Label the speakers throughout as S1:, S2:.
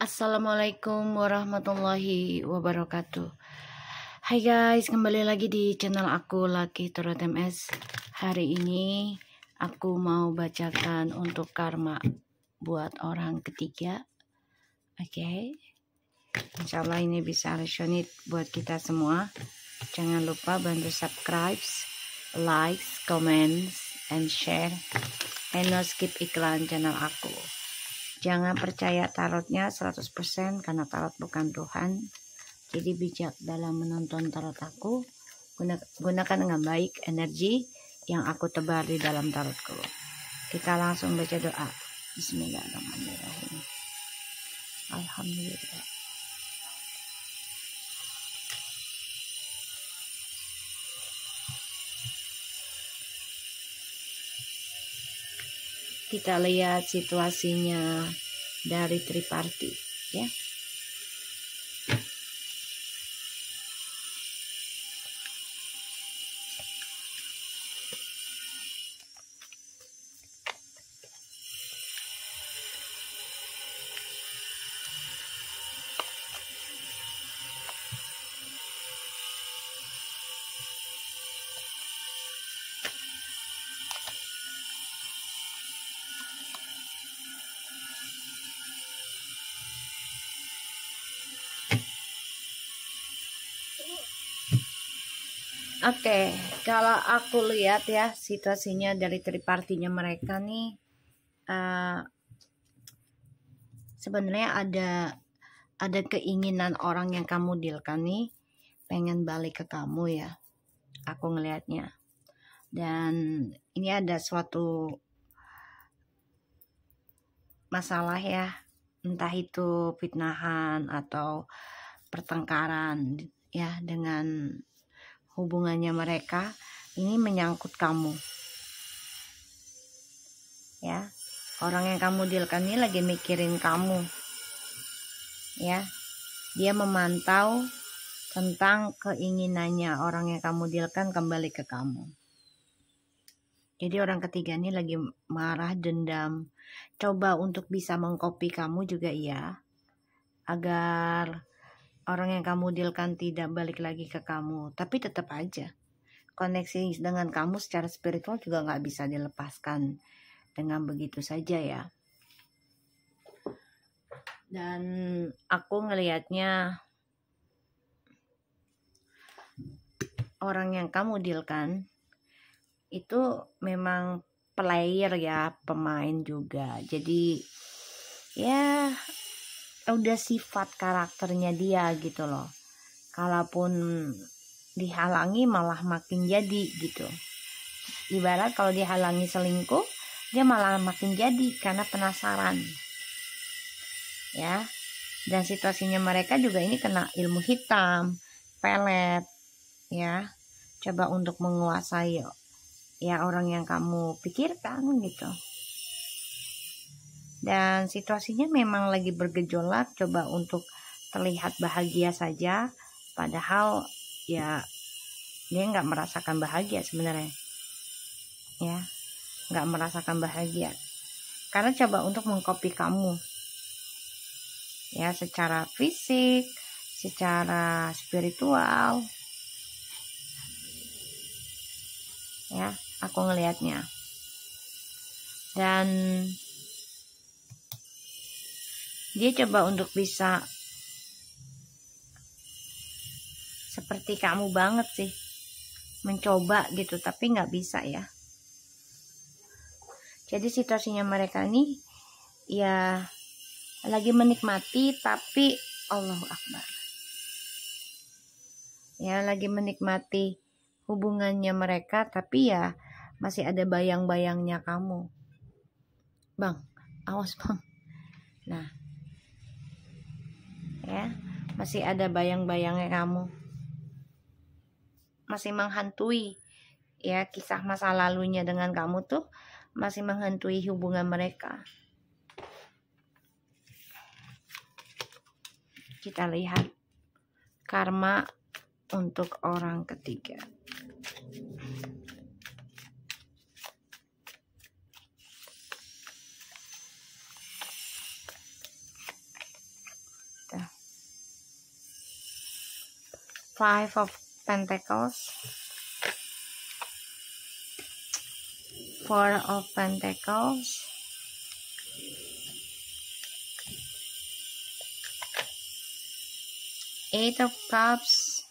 S1: Assalamualaikum warahmatullahi wabarakatuh. Hai guys, kembali lagi di channel aku Lucky Tarot MS. Hari ini aku mau bacakan untuk karma buat orang ketiga. Oke. Insya Allah ini bisa resonate buat kita semua. Jangan lupa bantu subscribe, like, comments, and share. And no skip iklan channel aku. Jangan percaya tarotnya 100% karena tarot bukan Tuhan. Jadi bijak dalam menonton tarot aku. Gunakan dengan baik energi yang aku tebar di dalam tarotku. Kita langsung baca doa. Bismillahirrahmanirrahim. Alhamdulillah. Kita lihat situasinya dari triparty, ya. Oke, kalau aku lihat ya situasinya dari tripartinya mereka nih, sebenarnya ada keinginan orang yang kamu dealkan nih pengen balik ke kamu ya. Aku ngelihatnya. Dan ini ada suatu masalah ya, entah itu fitnahan atau pertengkaran ya dengan hubungannya mereka. Ini menyangkut kamu ya. Orang yang kamu dealkan ini lagi mikirin kamu ya. Dia memantau tentang keinginannya orang yang kamu dealkan kembali ke kamu. Jadi orang ketiga ini lagi marah, dendam. Coba untuk bisa mengcopy kamu juga ya, agar orang yang kamu dealkan tidak balik lagi ke kamu. Tapi tetap aja koneksi dengan kamu secara spiritual juga nggak bisa dilepaskan dengan begitu saja ya. Dan aku ngelihatnya orang yang kamu dealkan itu memang player ya, pemain juga. Jadi ya udah sifat karakternya dia gitu loh. Kalaupun dihalangi malah makin jadi gitu. Ibarat kalau dihalangi selingkuh, dia malah makin jadi karena penasaran. Ya. Dan situasinya mereka juga ini kena ilmu hitam, pelet ya. Coba untuk menguasai ya orang yang kamu pikirkan gitu. Dan situasinya memang lagi bergejolak, coba untuk terlihat bahagia saja, padahal ya dia nggak merasakan bahagia sebenarnya ya, nggak merasakan bahagia karena coba untuk mengcopy kamu ya, secara fisik, secara spiritual ya, aku ngelihatnya. Dan dia coba untuk bisa seperti kamu banget sih, mencoba gitu, tapi nggak bisa ya. Jadi situasinya mereka ini ya lagi menikmati, tapi Allahu Akbar ya, lagi menikmati hubungannya mereka, tapi ya masih ada bayang-bayangnya kamu. Bang, awas bang. Nah ya, masih ada bayang-bayangnya kamu, masih menghantui ya, kisah masa lalunya dengan kamu tuh masih menghantui hubungan mereka. Kita lihat karma untuk orang ketiga. Five of Pentacles, Four of Pentacles, Eight of Cups,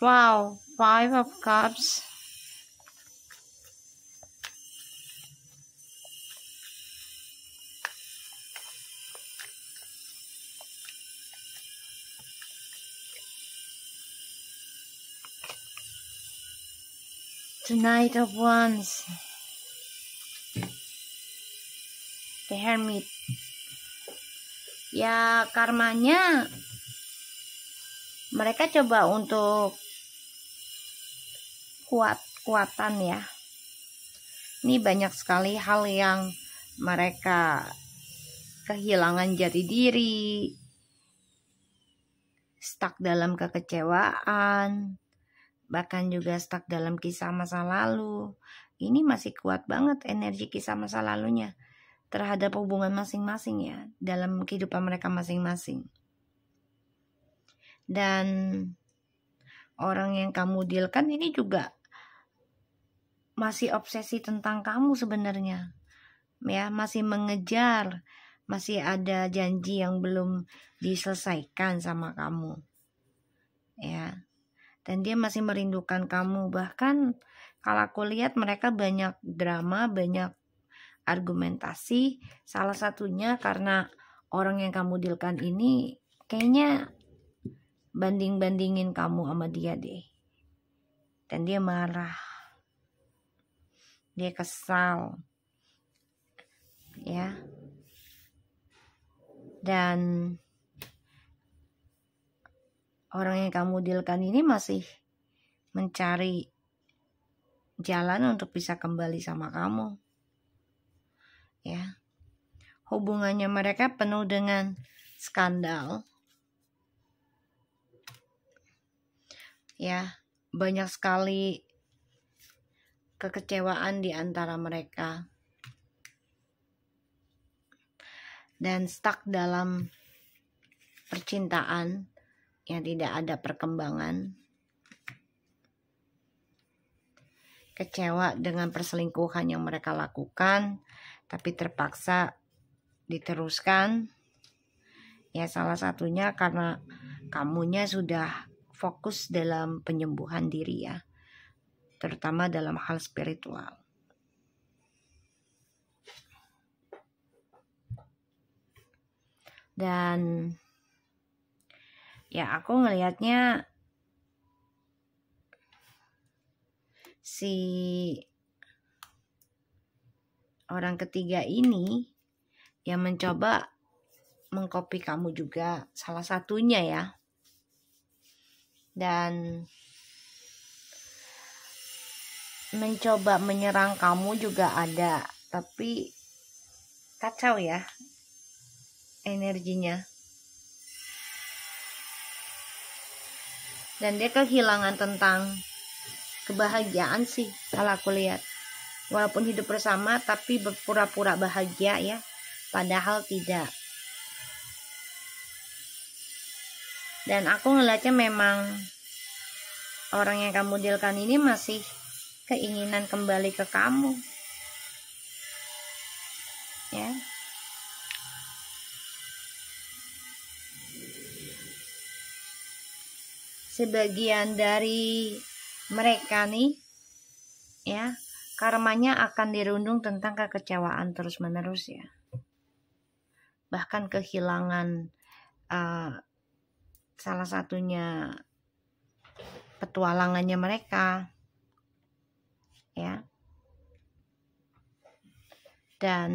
S1: wow, Five of Cups, the Knight of Wands, the Hermit. Ya, karmanya mereka coba untuk kuatan ya. Ini banyak sekali hal yang mereka kehilangan jati diri, stuck dalam kekecewaan, bahkan juga stuck dalam kisah masa lalu. Ini masih kuat banget energi kisah masa lalunya terhadap hubungan masing-masing ya, dalam kehidupan mereka masing-masing. Dan orang yang kamu dealkan ini juga masih obsesi tentang kamu sebenarnya ya, masih mengejar, masih ada janji yang belum diselesaikan sama kamu ya, dan dia masih merindukan kamu. Bahkan kalau aku lihat mereka banyak drama, banyak argumentasi, salah satunya karena orang yang kamu dealkan ini kayaknya banding-bandingin kamu sama dia deh, dan dia marah, dia kesal ya. Dan orang yang kamu dealkan ini masih mencari jalan untuk bisa kembali sama kamu ya. Hubungannya mereka penuh dengan skandal ya, banyak sekali kekecewaan di antara mereka, dan stuck dalam percintaan yang tidak ada perkembangan, kecewa dengan perselingkuhan yang mereka lakukan tapi terpaksa diteruskan ya. Salah satunya karena kamunya sudah fokus dalam penyembuhan diri ya, terutama dalam hal spiritual. Dan ya aku ngelihatnya si orang ketiga ini yang mencoba mengcopy kamu juga, salah satunya ya, dan mencoba menyerang kamu juga ada, tapi kacau ya energinya, dan dia kehilangan tentang kebahagiaan sih kalau aku lihat. Walaupun hidup bersama tapi berpura-pura bahagia ya, padahal tidak. Dan aku ngeliatnya memang orang yang kamu dealkan ini masih keinginan kembali ke kamu ya. Sebagian dari mereka nih ya, karmanya akan dirundung tentang kekecewaan terus-menerus ya. Bahkan kehilangan salah satunya petualangannya mereka ya. Dan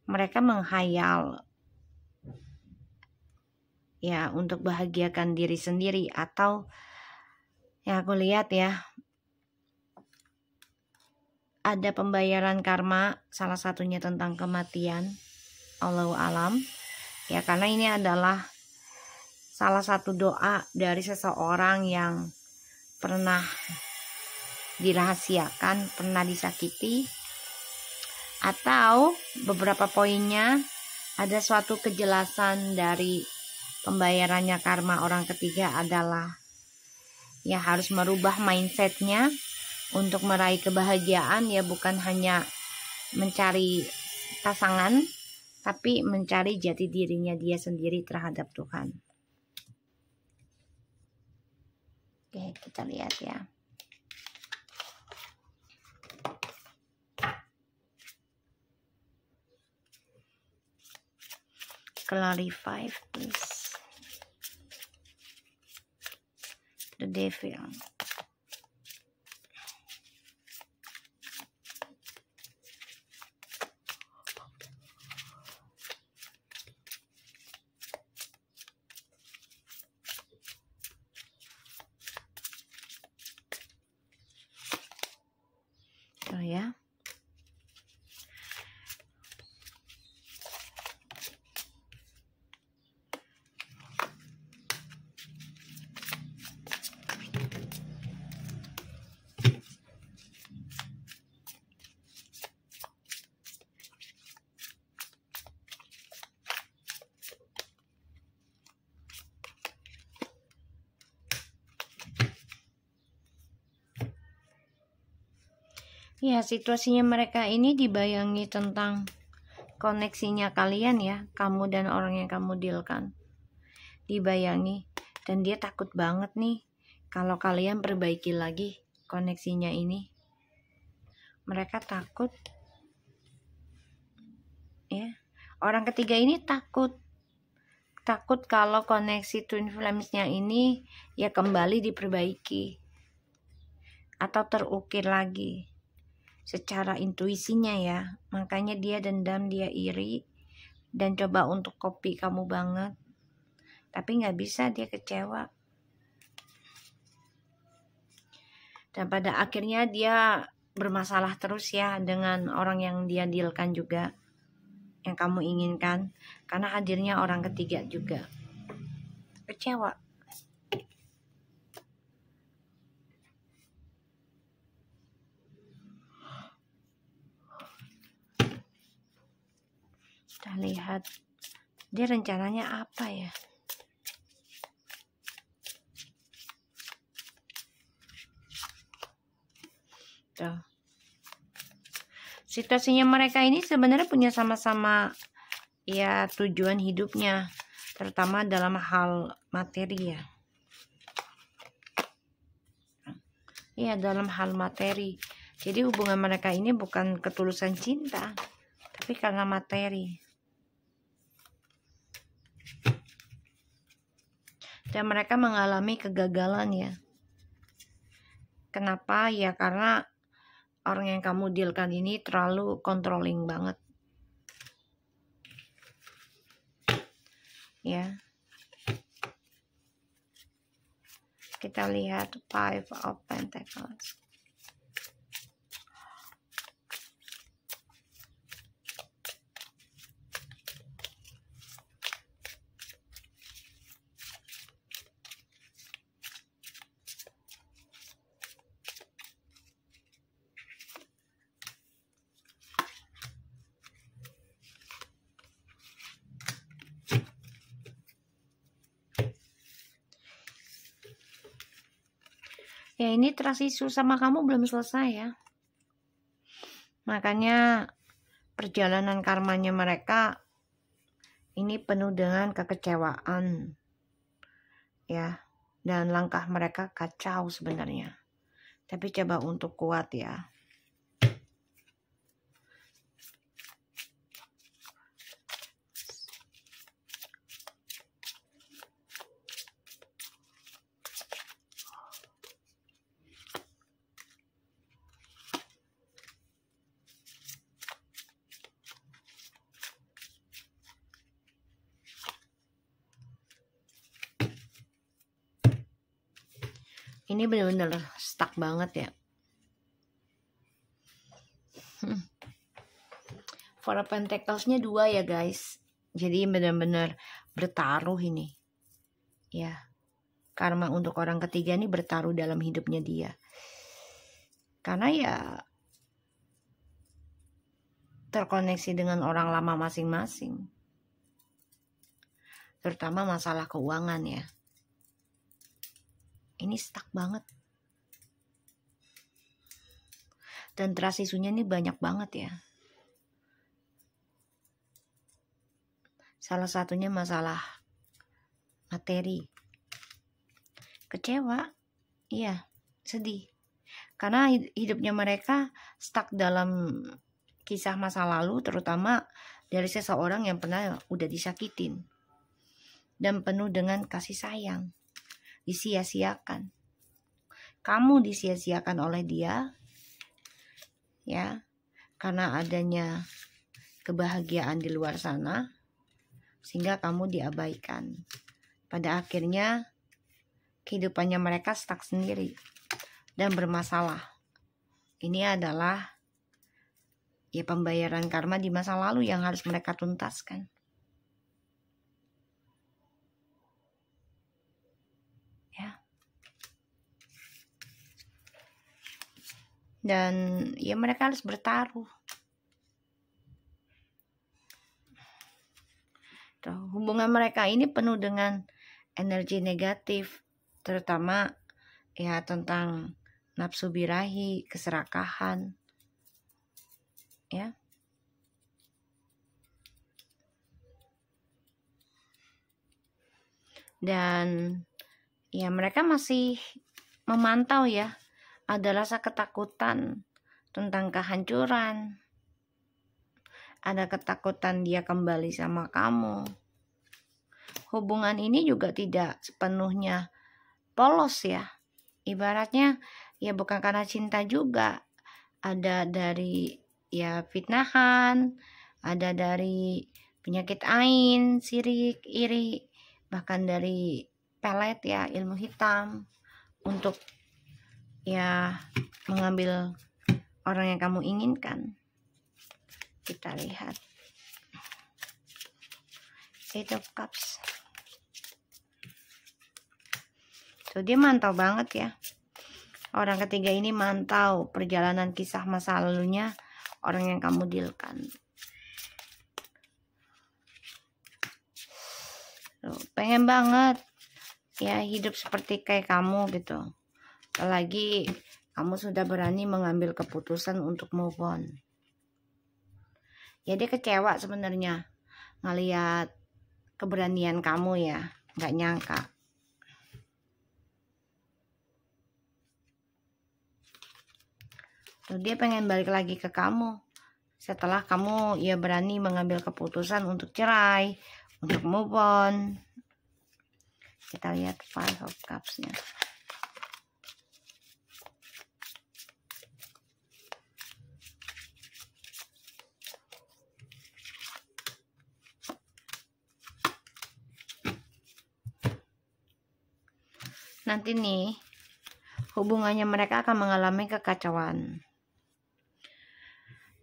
S1: mereka menghayal ya untuk bahagiakan diri sendiri, atau yang aku lihat ya, ada pembayaran karma, salah satunya tentang kematian, Allahu alam ya, karena ini adalah salah satu doa dari seseorang yang pernah dirahasiakan, pernah disakiti, atau beberapa poinnya ada suatu kejelasan dari pembayarannya karma orang ketiga adalah ya harus merubah mindsetnya untuk meraih kebahagiaan, ya bukan hanya mencari pasangan, tapi mencari jati dirinya dia sendiri terhadap Tuhan. Oke, kita lihat ya. Clarify, please. The devil. Oh ya. Ya, situasinya mereka ini dibayangi tentang koneksinya kalian ya, kamu dan orang yang kamu dealkan. Dibayangi, dan dia takut banget nih kalau kalian perbaiki lagi koneksinya ini. Mereka takut ya. Orang ketiga ini takut kalau koneksi twin flames-nya ini ya kembali diperbaiki atau terukir lagi secara intuisinya ya. Makanya dia dendam, dia iri, dan coba untuk copy kamu banget, tapi nggak bisa, dia kecewa. Dan pada akhirnya dia bermasalah terus ya dengan orang yang dia dealkan juga, yang kamu inginkan, karena hadirnya orang ketiga juga. Kecewa. Kita lihat dia rencananya apa ya. Tuh. Situasinya mereka ini sebenarnya punya sama-sama ya tujuan hidupnya, terutama dalam hal materi ya. Ya, dalam hal materi. Jadi hubungan mereka ini bukan ketulusan cinta, tapi karena materi. Dan mereka mengalami kegagalan ya. Kenapa? Ya karena orang yang kamu dealkan ini terlalu controlling banget. Ya. Kita lihat Five of Pentacles. Ya, ini trust issue sama kamu belum selesai ya. Makanya perjalanan karmanya mereka ini penuh dengan kekecewaan. Ya, dan langkah mereka kacau sebenarnya. Tapi coba untuk kuat ya. Ini bener-bener stuck banget ya. Four of Pentacles-nya 2 ya guys. Jadi bener-bener bertaruh ini. Ya. karma untuk orang ketiga ini bertaruh dalam hidupnya dia. Karena ya terkoneksi dengan orang lama masing-masing. Terutama masalah keuangan ya. Ini stuck banget. Dan trust isunya ini banyak banget ya. Salah satunya masalah materi. Kecewa, iya, sedih. Karena hidupnya mereka stuck dalam kisah masa lalu, terutama dari seseorang yang pernah udah disakitin. Dan penuh dengan kasih sayang. Disia-siakan. Kamu disia-siakan oleh dia, ya, karena adanya kebahagiaan di luar sana, sehingga kamu diabaikan. Pada akhirnya kehidupannya mereka stuck sendiri dan bermasalah. Ini adalah ya pembayaran karma di masa lalu yang harus mereka tuntaskan. Ya. Dan ya mereka harus bertaruh. Tuh, hubungan mereka ini penuh dengan energi negatif, terutama ya tentang nafsu birahi, keserakahan, ya. Dan ya mereka masih memantau ya, ada rasa ketakutan tentang kehancuran, ada ketakutan dia kembali sama kamu. Hubungan ini juga tidak sepenuhnya polos ya. Ibaratnya ya bukan karena cinta juga. Ada dari ya fitnahan, ada dari penyakit ain, sirik, iri, bahkan dari pelet ya, ilmu hitam untuk ya mengambil orang yang kamu inginkan. Kita lihat Eight of Cups. So, dia mantau banget ya. Orang ketiga ini mantau perjalanan kisah masa lalunya orang yang kamu dealkan. So, pengen banget ya hidup seperti kayak kamu gitu. Apalagi kamu sudah berani mengambil keputusan untuk move on. Ya dia kecewa sebenarnya ngelihat keberanian kamu ya, nggak nyangka. Tuh, dia pengen balik lagi ke kamu setelah kamu ya berani mengambil keputusan untuk cerai, untuk move on. Kita lihat Five of Cups-nya. Nanti nih hubungannya mereka akan mengalami kekacauan.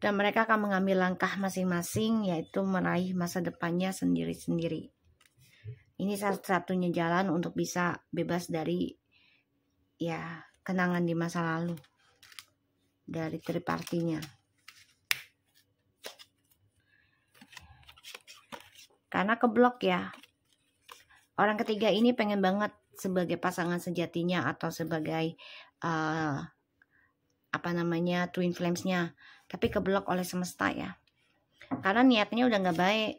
S1: Dan mereka akan mengambil langkah masing-masing, yaitu meraih masa depannya sendiri-sendiri. Ini satu-satunya jalan untuk bisa bebas dari ya kenangan di masa lalu, dari third party-nya. Karena keblok ya. Orang ketiga ini pengen banget sebagai pasangan sejatinya atau sebagai twin flames-nya, tapi keblok oleh semesta ya, karena niatnya udah nggak baik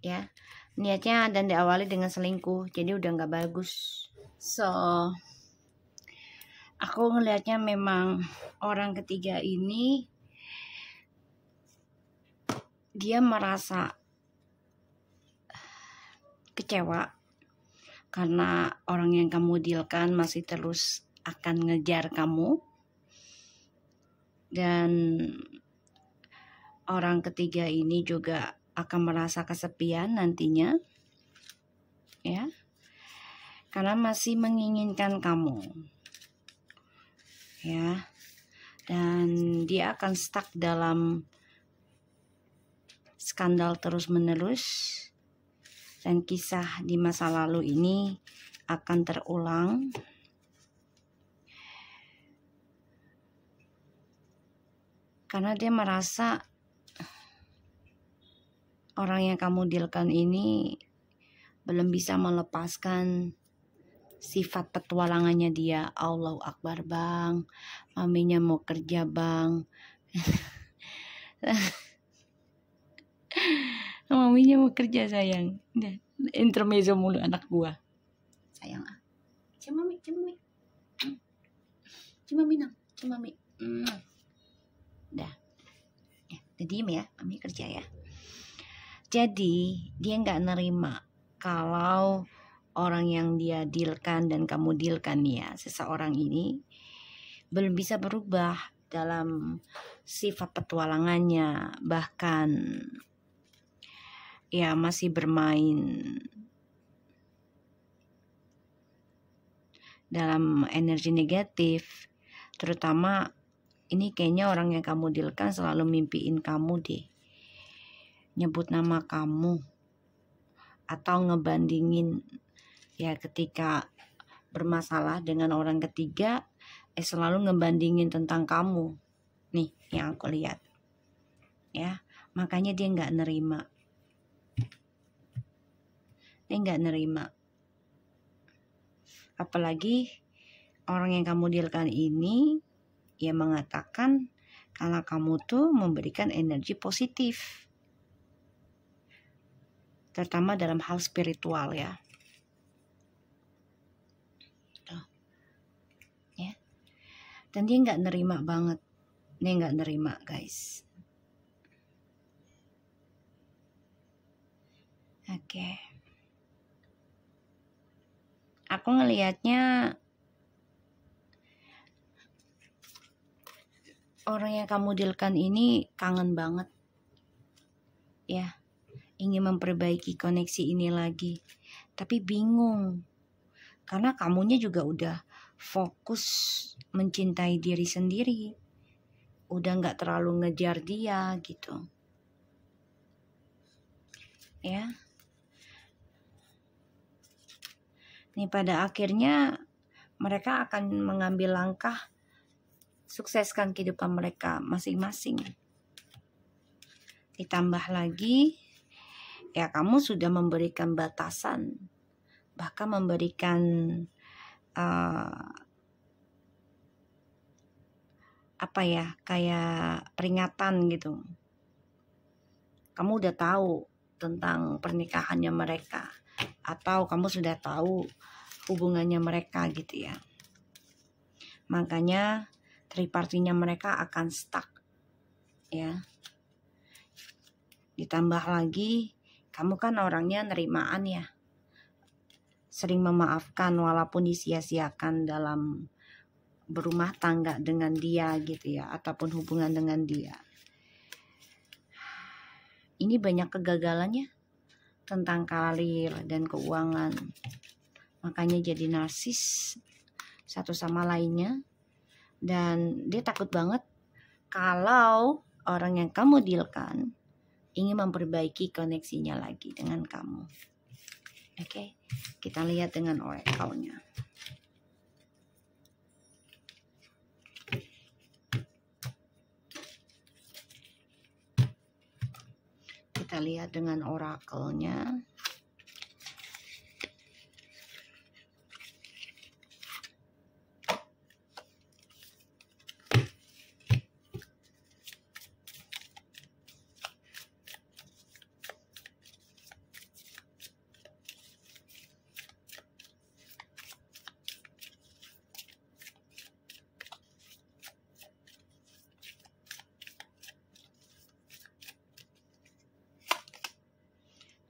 S1: ya, niatnya dan diawali dengan selingkuh, jadi udah nggak bagus. So aku ngelihatnya memang orang ketiga ini dia merasa kecewa karena orang yang kamu dealkan masih terus akan ngejar kamu. Dan orang ketiga ini juga akan merasa kesepian nantinya ya, karena masih menginginkan kamu ya, dan dia akan stuck dalam skandal terus menerus, dan kisah di masa lalu ini akan terulang. Karena dia merasa orang yang kamu dealkan ini belum bisa melepaskan sifat petualangannya dia. Allahu Akbar bang, maminya mau kerja bang. Maminya mau kerja sayang. Intermezzo mulu anak gua. Sayang ah. Cemami. Udah. Ya, udah diem ya, mami kerja ya. Jadi dia nggak nerima kalau orang yang dia dealkan dan kamu dealkan ya, seseorang ini belum bisa berubah dalam sifat petualangannya, bahkan ya masih bermain dalam energi negatif. Terutama ini kayaknya orang yang kamu dealkan selalu mimpiin kamu deh, nyebut nama kamu atau ngebandingin ya, ketika bermasalah dengan orang ketiga selalu ngebandingin tentang kamu nih yang aku lihat ya. Makanya dia nggak nerima, apalagi orang yang kamu dealkan ini ya mengatakan kalau kamu tuh memberikan energi positif, terutama dalam hal spiritual ya. Ya. Dan dia nggak nerima banget, dia nggak nerima guys. Oke. Aku ngelihatnya orang yang kamu dealkan ini kangen banget ya, ingin memperbaiki koneksi ini lagi, tapi bingung karena kamunya juga udah fokus mencintai diri sendiri, udah nggak terlalu ngejar dia gitu ya. Nih pada akhirnya mereka akan mengambil langkah sukseskan kehidupan mereka masing-masing. Ditambah lagi ya kamu sudah memberikan batasan, bahkan memberikan kayak peringatan gitu. Kamu udah tahu tentang pernikahannya mereka, atau kamu sudah tahu hubungannya mereka gitu ya. Makanya tripartinya mereka akan stuck ya. Ditambah lagi kamu kan orangnya nerimaan ya, sering memaafkan walaupun disia-siakan dalam berumah tangga dengan dia gitu ya, ataupun hubungan dengan dia. Ini banyak kegagalannya tentang karir dan keuangan, makanya jadi narsis satu sama lainnya. Dan dia takut banget kalau orang yang kamu dealkan ingin memperbaiki koneksinya lagi dengan kamu. Oke, kita lihat dengan oracle-nya. Kita lihat dengan oracle-nya.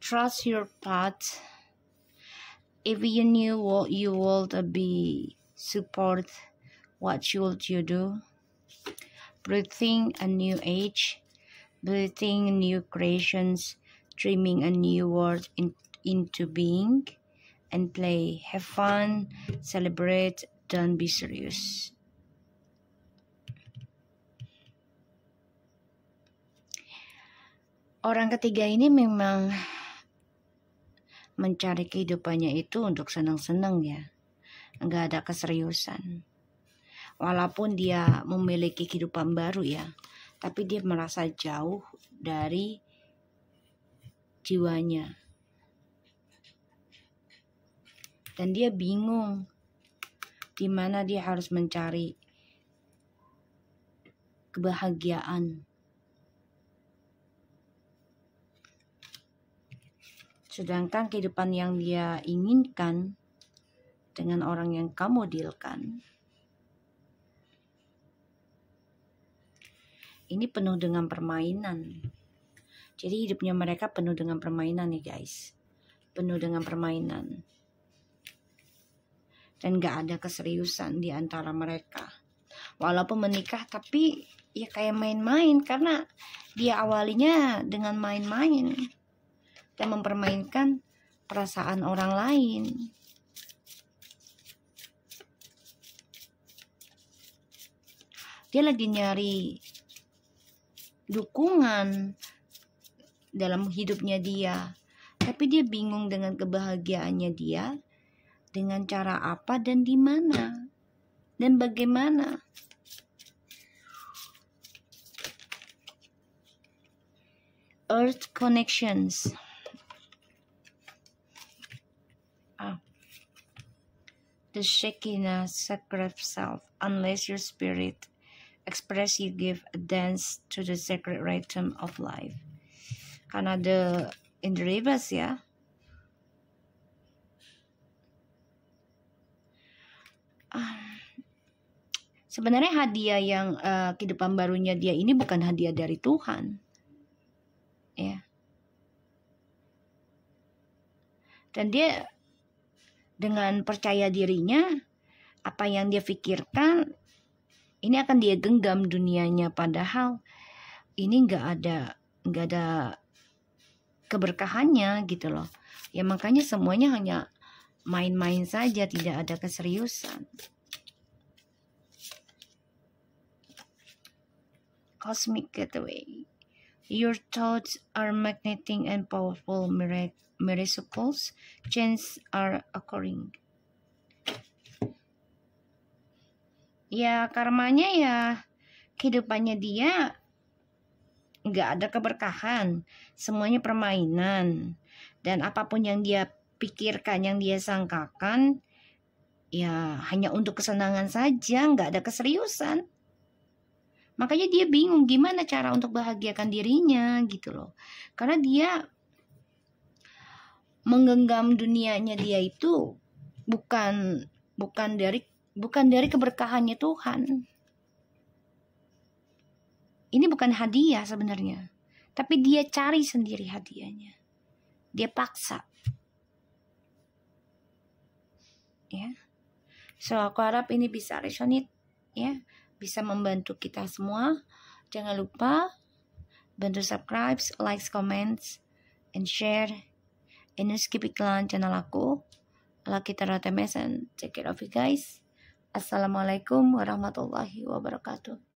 S1: Trust your path. If you knew what you would be support, what should you do? Breathing a new age, breathing new creations, dreaming a new world into being, and play. Have fun, celebrate, don't be serious. Orang ketiga ini memang mencari kehidupannya itu untuk senang-senang ya. Nggak ada keseriusan. Walaupun dia memiliki kehidupan baru ya, tapi dia merasa jauh dari jiwanya. Dan dia bingung di mana dia harus mencari kebahagiaan. Sedangkan kehidupan yang dia inginkan dengan orang yang kamu dealkan ini penuh dengan permainan. Jadi hidupnya mereka penuh dengan permainan nih guys. Penuh dengan permainan. Dan gak ada keseriusan di antara mereka. Walaupun menikah tapi ya kayak main-main. Karena dia awalnya dengan main-main. Dan mempermainkan perasaan orang lain. Dia lagi nyari dukungan dalam hidupnya dia. Tapi dia bingung dengan kebahagiaannya dia. Dengan cara apa dan di mana. Dan bagaimana. Earth connections. The Shekinah sacred self. Unless your spirit express, you give a dance to the sacred rhythm of life. Karena in the reverse ya. Sebenarnya hadiah yang kehidupan barunya dia ini bukan hadiah dari Tuhan. Ya. Dan dia dengan percaya dirinya, apa yang dia pikirkan, ini akan dia genggam dunianya. Padahal ini nggak ada keberkahannya gitu loh. Ya makanya semuanya hanya main-main saja, tidak ada keseriusan. Cosmic getaway. Your thoughts are magnetic and powerful. Miracles, changes are occurring. Ya karmanya ya kehidupannya dia nggak ada keberkahan, semuanya permainan. Dan apapun yang dia pikirkan, yang dia sangkakan, ya hanya untuk kesenangan saja, nggak ada keseriusan. Makanya dia bingung gimana cara untuk bahagiakan dirinya gitu loh. Karena dia menggenggam dunianya dia itu bukan dari keberkahannya Tuhan. Ini bukan hadiah sebenarnya, tapi dia cari sendiri hadiahnya. Dia paksa. Ya. So aku harap ini bisa resonate ya, bisa membantu kita semua. Jangan lupa bantu subscribe, like, comments, and share. And skip iklan channel aku, Lucky Tarot TMS, and take care of you guys. Assalamualaikum warahmatullahi wabarakatuh.